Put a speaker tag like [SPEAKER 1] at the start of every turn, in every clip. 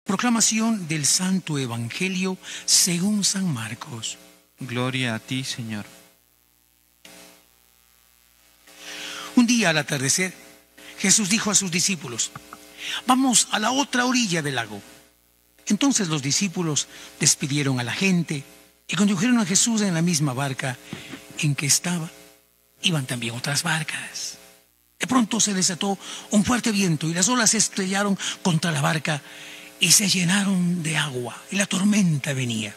[SPEAKER 1] Proclamación del Santo Evangelio según San Marcos.
[SPEAKER 2] Gloria a ti, Señor.
[SPEAKER 1] Un día al atardecer, Jesús dijo a sus discípulos: vamos a la otra orilla del lago. Entonces los discípulos despidieron a la gente y condujeron a Jesús en la misma barca en que estaba. Iban también otras barcas. De pronto se desató un fuerte viento y las olas se estrellaron contra la barca y se llenaron de agua, y la tormenta venía.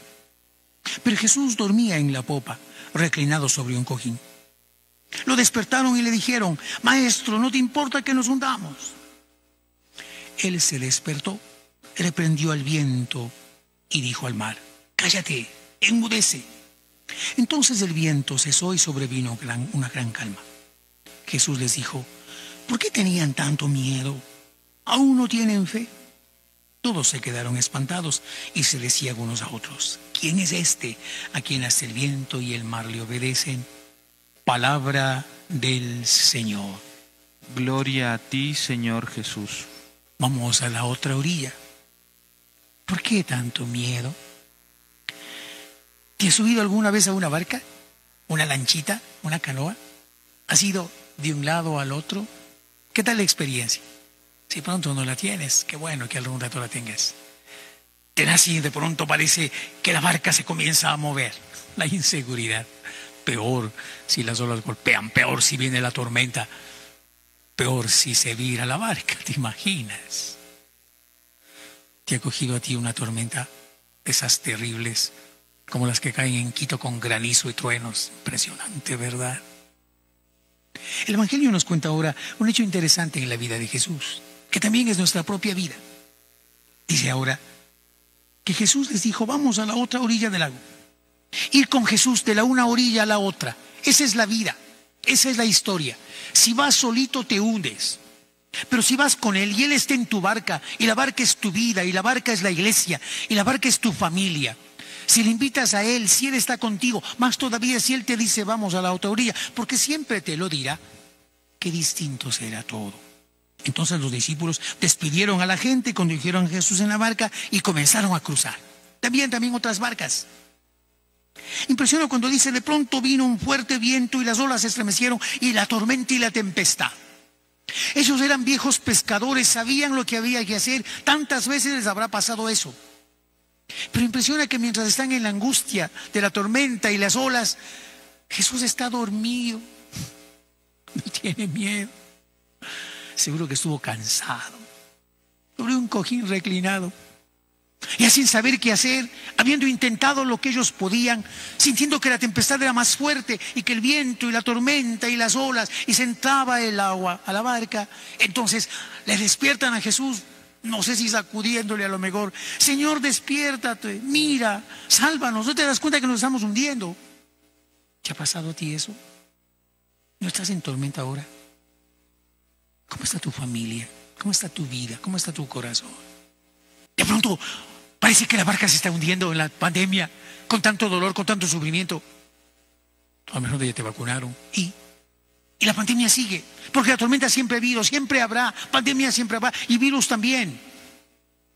[SPEAKER 1] Pero Jesús dormía en la popa, reclinado sobre un cojín. Lo despertaron y le dijeron: Maestro, ¿no te importa que nos hundamos? Él se despertó, reprendió al viento y dijo al mar: Cállate, enmudece. Entonces el viento cesó y sobrevino una gran calma. Jesús les dijo: ¿por qué tenían tanto miedo? ¿Aún no tienen fe? Todos se quedaron espantados y se decían unos a otros: ¿quién es este a quien hasta el viento y el mar le obedecen? Palabra del Señor.
[SPEAKER 2] Gloria a ti, Señor Jesús.
[SPEAKER 1] Vamos a la otra orilla. ¿Por qué tanto miedo? ¿Te has subido alguna vez a una barca? ¿Una lanchita? ¿Una canoa? ¿Has ido de un lado al otro? ¿Qué tal la experiencia? Si pronto no la tienes, qué bueno que algún rato la tengas. Te da así, de pronto parece que la barca se comienza a mover. La inseguridad. Peor si las olas golpean, peor si viene la tormenta, peor si se vira la barca, ¿te imaginas? ¿Te ha cogido a ti una tormenta de esas terribles, como las que caen en Quito con granizo y truenos? Impresionante, ¿verdad? El Evangelio nos cuenta ahora un hecho interesante en la vida de Jesús, que también es nuestra propia vida. Dice ahora que Jesús les dijo: vamos a la otra orilla del lago. Ir con Jesús de la una orilla a la otra, esa es la vida, esa es la historia. Si vas solito te hundes, pero si vas con Él y Él está en tu barca, y la barca es tu vida, y la barca es la iglesia, y la barca es tu familia, si le invitas a Él, si Él está contigo, más todavía si Él te dice vamos a la otra orilla, porque siempre te lo dirá, qué distinto será todo. Entonces los discípulos despidieron a la gente, condujeron a Jesús en la barca y comenzaron a cruzar. También otras barcas. Impresiona cuando dice: de pronto vino un fuerte viento y las olas se estremecieron y la tormenta y la tempestad. Ellos eran viejos pescadores, sabían lo que había que hacer, tantas veces les habrá pasado eso. Pero impresiona que mientras están en la angustia de la tormenta y las olas, Jesús está dormido, no tiene miedo. Seguro que estuvo cansado, sobre un cojín reclinado, ya sin saber qué hacer, habiendo intentado lo que ellos podían, sintiendo que la tempestad era más fuerte y que el viento y la tormenta y las olas, y se entraba el agua a la barca. Entonces le despiertan a Jesús, no sé si sacudiéndole a lo mejor: Señor, despiértate, mira, sálvanos, ¿no te das cuenta que nos estamos hundiendo? ¿Te ha pasado a ti eso? ¿No estás en tormenta ahora? ¿Cómo está tu familia? ¿Cómo está tu vida? ¿Cómo está tu corazón? De pronto parece que la barca se está hundiendo en la pandemia, con tanto dolor, con tanto sufrimiento. A lo mejor ya te vacunaron y la pandemia sigue, porque la tormenta siempre ha habido, siempre habrá, pandemia siempre habrá, y virus también.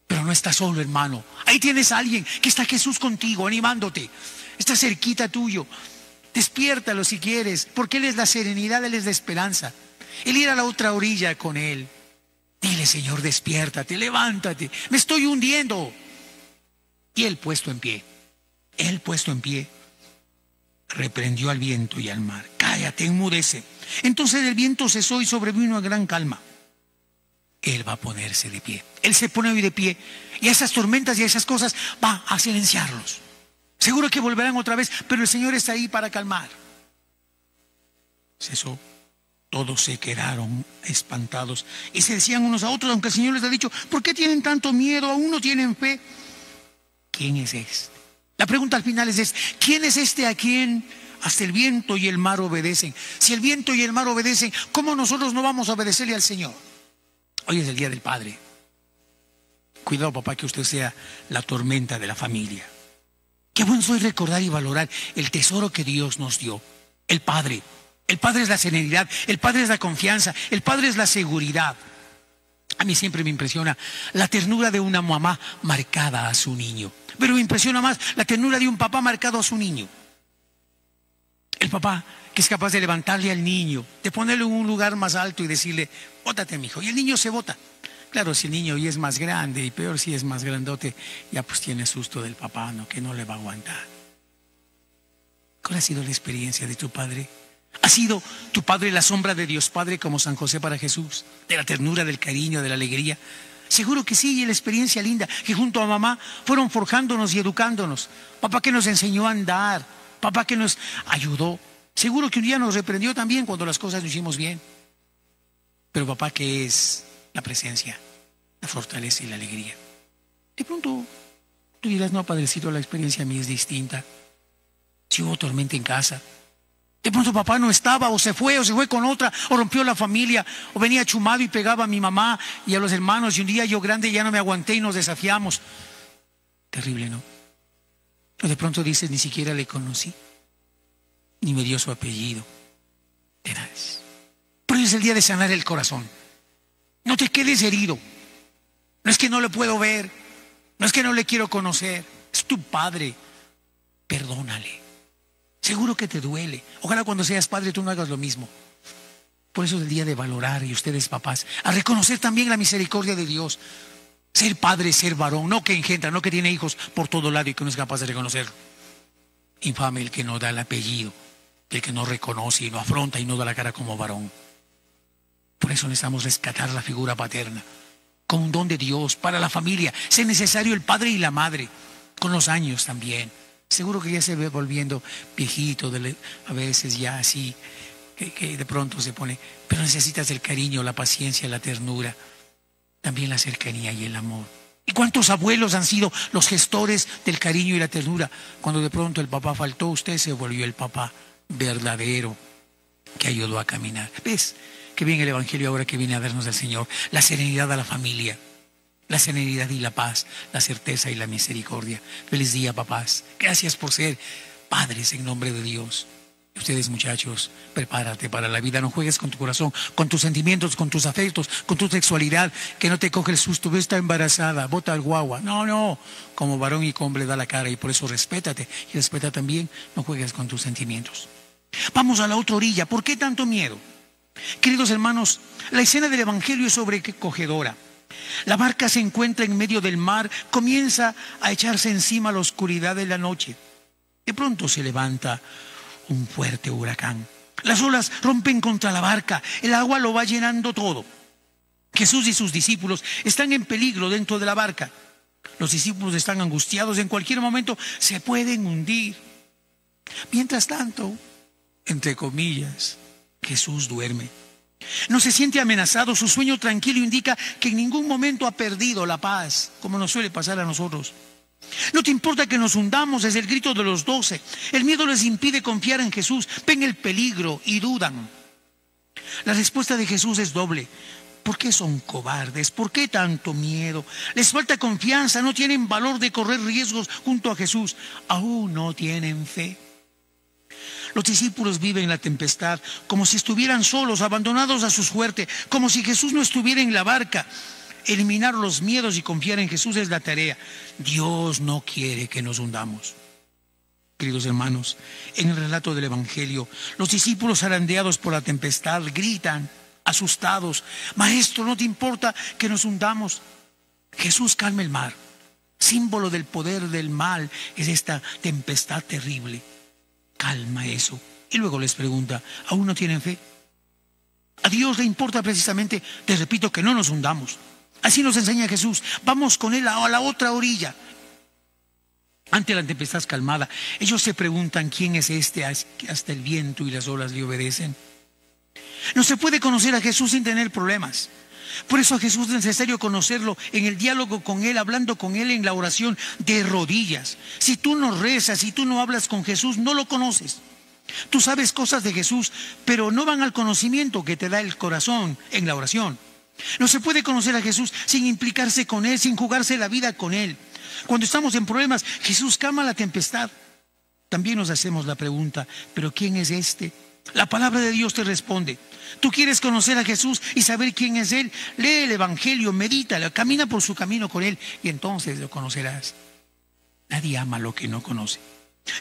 [SPEAKER 1] Pero no estás solo, hermano. Ahí tienes a alguien, que está Jesús contigo, animándote. Está cerquita tuyo. Despiértalo si quieres, porque Él es la serenidad, Él es la esperanza. Él ir a la otra orilla con Él. Dile: Señor, despiértate, levántate, me estoy hundiendo. Y Él puesto en pie, reprendió al viento y al mar: cállate, enmudece. Entonces el viento cesó y sobrevino una gran calma. Él va a ponerse de pie. Él se pone hoy de pie, y a esas tormentas y a esas cosas va a silenciarlos. Seguro que volverán otra vez, pero el Señor está ahí para calmar. Cesó. Todos se quedaron espantados y se decían unos a otros, aunque el Señor les ha dicho: ¿por qué tienen tanto miedo? ¿Aún no tienen fe? ¿Quién es este? La pregunta al final es esta: ¿quién es este a quien hasta el viento y el mar obedecen? Si el viento y el mar obedecen, ¿cómo nosotros no vamos a obedecerle al Señor? Hoy es el Día del Padre. Cuidado, papá, que usted sea la tormenta de la familia. Qué bueno es recordar y valorar el tesoro que Dios nos dio, el Padre. El Padre es la serenidad, el Padre es la confianza, el Padre es la seguridad. A mí siempre me impresiona la ternura de una mamá marcada a su niño. Pero me impresiona más la ternura de un papá marcado a su niño. El papá que es capaz de levantarle al niño, de ponerlo en un lugar más alto y decirle, bótate, mijo. Y el niño se bota. Claro, si el niño ya es más grande, y peor si es más grandote, ya pues tiene susto del papá, ¿no? Que no le va a aguantar. ¿Cuál ha sido la experiencia de tu padre? ¿Ha sido tu padre la sombra de Dios Padre como San José para Jesús? De la ternura, del cariño, de la alegría. Seguro que sí, y la experiencia linda, que junto a mamá fueron forjándonos y educándonos. Papá que nos enseñó a andar, papá que nos ayudó. Seguro que un día nos reprendió también cuando las cosas no hicimos bien. Pero papá que es la presencia, la fortaleza y la alegría. De pronto tú dirás, no, padrecito, la experiencia mía es distinta. Si hubo tormenta en casa, de pronto papá no estaba, o se fue con otra, o rompió la familia, o venía chumado y pegaba a mi mamá y a los hermanos, y un día yo grande ya no me aguanté y nos desafiamos. Terrible, ¿no? O de pronto dices, ni siquiera le conocí, ni me dio su apellido. Tenaz. Pero hoy es el día de sanar el corazón. No te quedes herido. No es que no le puedo ver, no es que no le quiero conocer, es tu padre. Perdónale. Seguro que te duele. Ojalá cuando seas padre tú no hagas lo mismo. Por eso es el día de valorar, y ustedes papás, a reconocer también la misericordia de Dios. Ser padre, ser varón, no que engendra, no que tiene hijos por todo lado y que no es capaz de reconocerlo. Infame el que no da el apellido, el que no reconoce y no afronta y no da la cara como varón. Por eso necesitamos rescatar la figura paterna como un don de Dios para la familia. Es necesario el padre y la madre, con los años también. Seguro que ya se ve volviendo viejito, a veces ya así, que de pronto se pone. Pero necesitas el cariño, la paciencia, la ternura, también la cercanía y el amor. ¿Y cuántos abuelos han sido los gestores del cariño y la ternura? Cuando de pronto el papá faltó, usted se volvió el papá verdadero que ayudó a caminar. ¿Ves? Qué bien el Evangelio ahora que viene a darnos el Señor. La serenidad a la familia. La serenidad y la paz, la certeza y la misericordia. Feliz día, papás. Gracias por ser padres en nombre de Dios. Y ustedes, muchachos, prepárate para la vida. No juegues con tu corazón, con tus sentimientos, con tus afectos, con tu sexualidad. Que no te coge el susto. Ve, está embarazada, bota al guagua. No. Como varón y como hombre da la cara. Y por eso respétate. Y respeta también, no juegues con tus sentimientos. Vamos a la otra orilla. ¿Por qué tanto miedo? Queridos hermanos, la escena del Evangelio es sobrecogedora. La barca se encuentra en medio del mar, comienza a echarse encima la oscuridad de la noche. De pronto se levanta un fuerte huracán. Las olas rompen contra la barca, el agua lo va llenando todo. Jesús y sus discípulos están en peligro dentro de la barca. Los discípulos están angustiados, en cualquier momento se pueden hundir. Mientras tanto, entre comillas, Jesús duerme. No se siente amenazado, su sueño tranquilo indica que en ningún momento ha perdido la paz, como nos suele pasar a nosotros. No te importa que nos hundamos, es el grito de los 12. El miedo les impide confiar en Jesús, ven el peligro y dudan. La respuesta de Jesús es doble. ¿Por qué son cobardes? ¿Por qué tanto miedo? Les falta confianza, no tienen valor de correr riesgos junto a Jesús. Aún no tienen fe. Los discípulos viven la tempestad como si estuvieran solos, abandonados a su suerte, como si Jesús no estuviera en la barca. Eliminar los miedos y confiar en Jesús es la tarea. Dios no quiere que nos hundamos. Queridos hermanos, en el relato del Evangelio, los discípulos zarandeados por la tempestad gritan, asustados: Maestro, ¿no te importa que nos hundamos? Jesús calma el mar. Símbolo del poder del mal es esta tempestad terrible. Calma eso. Y luego les pregunta: ¿aún no tienen fe? A Dios le importa precisamente, te repito, que no nos hundamos. Así nos enseña Jesús. Vamos con Él a la otra orilla. Ante la tempestad calmada, ellos se preguntan: ¿quién es este? Hasta el viento y las olas le obedecen. No se puede conocer a Jesús sin tener problemas. Por eso a Jesús es necesario conocerlo en el diálogo con Él, hablando con Él en la oración de rodillas. Si tú no rezas, si tú no hablas con Jesús, no lo conoces. Tú sabes cosas de Jesús, pero no van al conocimiento que te da el corazón en la oración. No se puede conocer a Jesús sin implicarse con Él, sin jugarse la vida con Él. Cuando estamos en problemas, Jesús calma la tempestad. También nos hacemos la pregunta: ¿pero quién es este? La palabra de Dios te responde. Tú quieres conocer a Jesús y saber quién es Él. Lee el Evangelio, medítalo, camina por su camino con Él y entonces lo conocerás. Nadie ama lo que no conoce.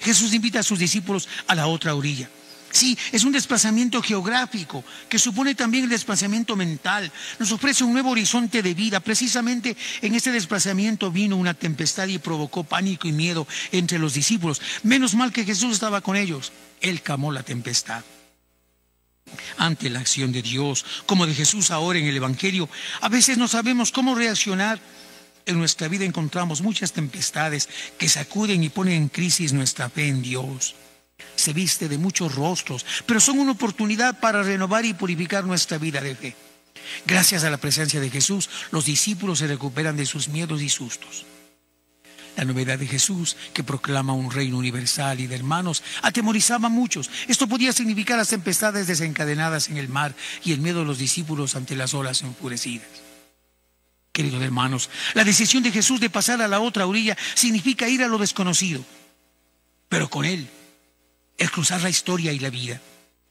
[SPEAKER 1] Jesús invita a sus discípulos a la otra orilla. Sí, es un desplazamiento geográfico que supone también el desplazamiento mental. Nos ofrece un nuevo horizonte de vida. Precisamente en este desplazamiento vino una tempestad y provocó pánico y miedo entre los discípulos. Menos mal que Jesús estaba con ellos. Él calmó la tempestad. Ante la acción de Dios, como de Jesús ahora en el Evangelio, a veces no sabemos cómo reaccionar. En nuestra vida encontramos muchas tempestades que sacuden y ponen en crisis nuestra fe en Dios. Se viste de muchos rostros, pero son una oportunidad para renovar y purificar nuestra vida de fe. Gracias a la presencia de Jesús, los discípulos se recuperan de sus miedos y sustos. La novedad de Jesús, que proclama un reino universal y de hermanos, atemorizaba a muchos. Esto podía significar las tempestades desencadenadas en el mar y el miedo de los discípulos ante las olas enfurecidas. Queridos hermanos, la decisión de Jesús de pasar a la otra orilla significa ir a lo desconocido, pero con Él, el cruzar la historia y la vida.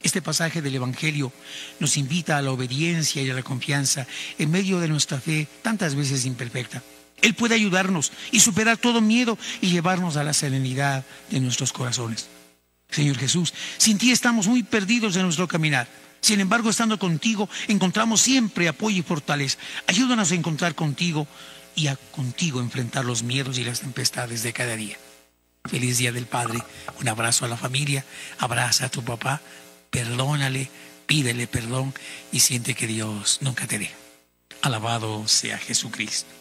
[SPEAKER 1] Este pasaje del Evangelio nos invita a la obediencia y a la confianza en medio de nuestra fe, tantas veces imperfecta. Él puede ayudarnos y superar todo miedo y llevarnos a la serenidad de nuestros corazones. Señor Jesús, sin ti estamos muy perdidos en nuestro caminar. Sin embargo, estando contigo, encontramos siempre apoyo y fortaleza. Ayúdanos a encontrar contigo y a contigo enfrentar los miedos y las tempestades de cada día. Feliz Día del Padre. Un abrazo a la familia. Abraza a tu papá. Perdónale, pídele perdón y siente que Dios nunca te deja. Alabado sea Jesucristo.